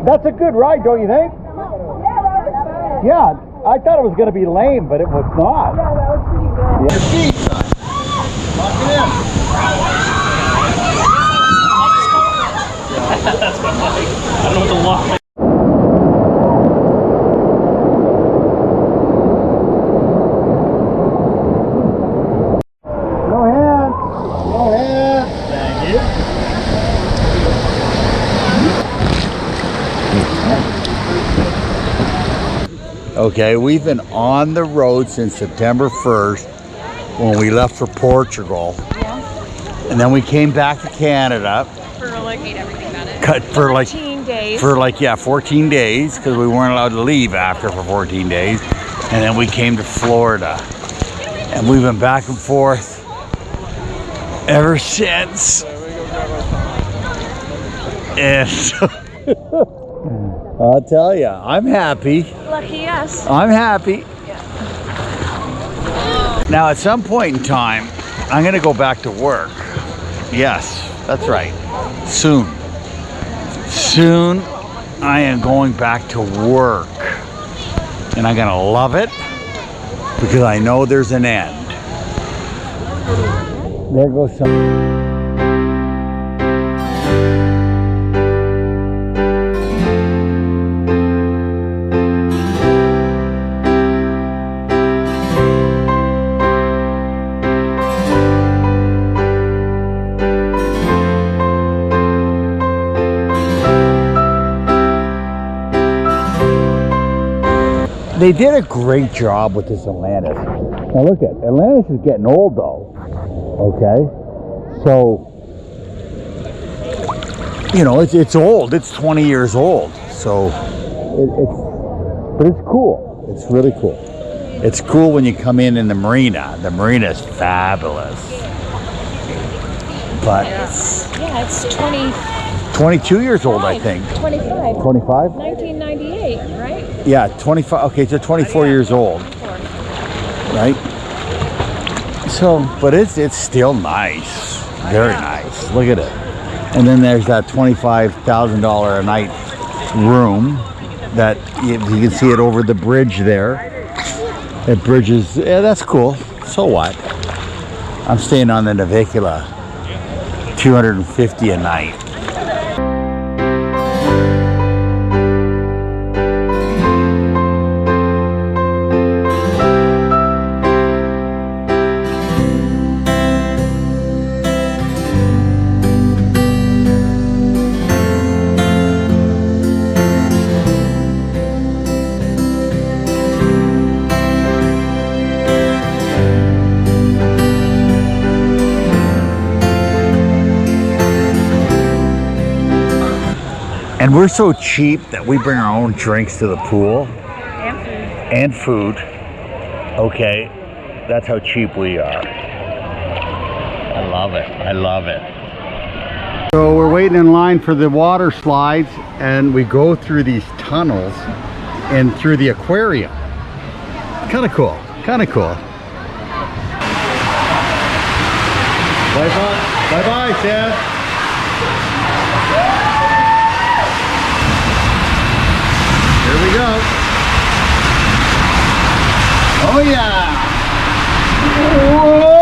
That's a good ride, don't you think? Yeah, I thought it was going to be lame, but it was not. Yeah, that was pretty good. Your feet, son. Lock it in. That's my mic. I don't know what to lock. No hands. No hands. Thank you. Okay, we've been on the road since September 1st when we left for Portugal. Yeah. And then we came back to Canada. For like, everything about it. Cut for like 14 days. For like, yeah, 14 days because we weren't allowed to leave after for 14 days. And then we came to Florida. And we've been back and forth ever since. And I'll tell you, I'm happy. Lucky us. I'm happy. Yeah. Now, at some point in time, I'm going to go back to work. Yes, that's right. Soon. Soon, I am going back to work. And I'm going to love it because I know there's an end. There goes some. They did a great job with this Atlantis. Now look at Atlantis is getting old though. Okay, so you know it's old. It's 20 years old. So but it's cool. It's really cool. It's cool when you come in the marina. The marina is fabulous. But Yeah, it's 22 years old, I think. 25. 25? 1998, right? Yeah, 25. Okay, so 24 years old, right? So, but it's still nice, very nice. Look at it. And then there's that $25,000 a night room that you can see it over the bridge there. It bridges. Yeah, that's cool. So what? I'm staying on the Navicula, $250 a night. And we're so cheap that we bring our own drinks to the pool. And food. Okay. That's how cheap we are. I love it. I love it. So we're waiting in line for the water slides and we go through these tunnels and through the aquarium. Kind of cool. Kind of cool. Bye-bye. Bye-bye, Sam. Here we go. Oh yeah! Whoa!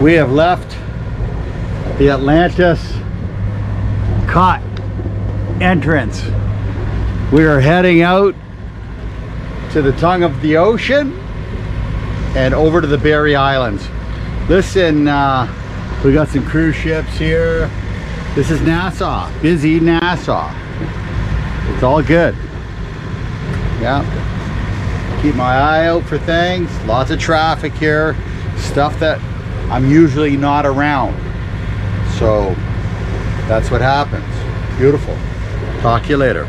We have left the Atlantis cot entrance. We are heading out to the tongue of the ocean and over to the Berry Islands. Listen, we got some cruise ships here. This is Nassau, busy Nassau. It's all good. Yeah. Keep my eye out for things. Lots of traffic here. Stuff that I'm usually not around. So that's what happens. Beautiful. Talk to you later.